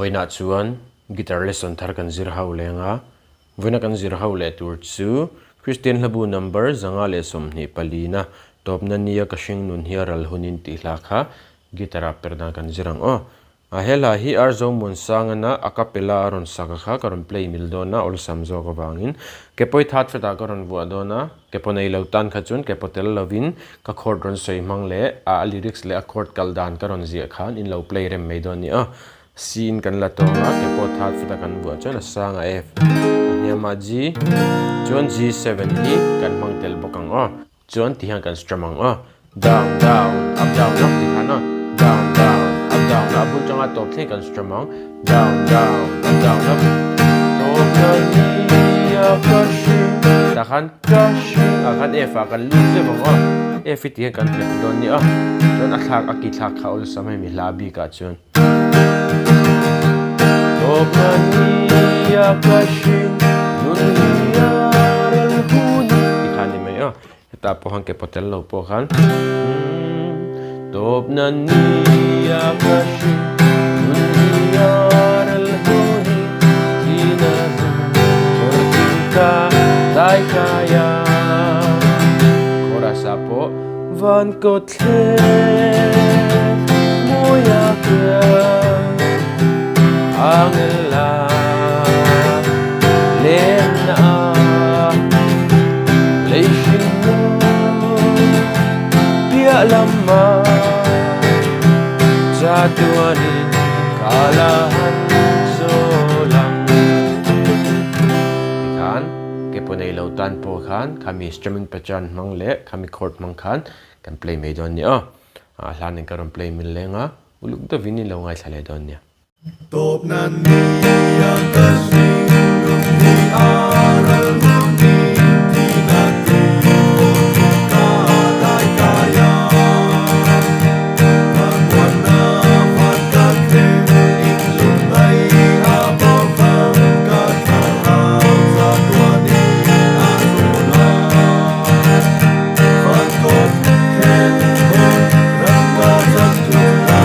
voina chuan guitar lesson thar kan zir ho lenga voina kan zir ho le tur chu Christian hlabu number zanga le som ni palina tawpna nia ka hringnun hi ral hunin ti hlakha gitara perdan kan zirang a hela hi arzo mun sangana a capella ron saka kha karon play mil dona ol samzo ko wangin kepoi that feta karon bu dona keponei lo tan kha chun kepotel lovin ka chord ron soi mangle a lyrics le a chord kal dan karon zia khan in lo play rem me don ni scene kan la tonga kepo that feta kan bu chana sanga f niama g chon g7 hi kan mangtel bokang chon tihan kan strum down down up down up ti khana down down up down up bun changa top thei kan strum down down up down up tawpna nia ka hring ta khan ka hring a khan f a kan lu se bang f ti kan plek don ni chon a thak a ki thak kha ol samai mi labi ka chon tawpna nia ka hring nun nia ral hunin ti khan ni mai ta po han ke potel lo po khan tawpna nia ka hring nun nia ral hunin tina kortika tai kaya korasa po van ko the moya kya angela lena leishin pia lama jatuanin kalahan solang ikan keponei lautan po khan kami strumming pechan mangle kami chord mang khan kan play me don ni hlanin karon play min lenga uluk da vini lo ngai thale don ni tawpna nia ka hring nun nia ral hunin tina kortika tai kaya Wana vaka khem in lumbai abo vanga tharau zatwani azula vanko khem ranga zatula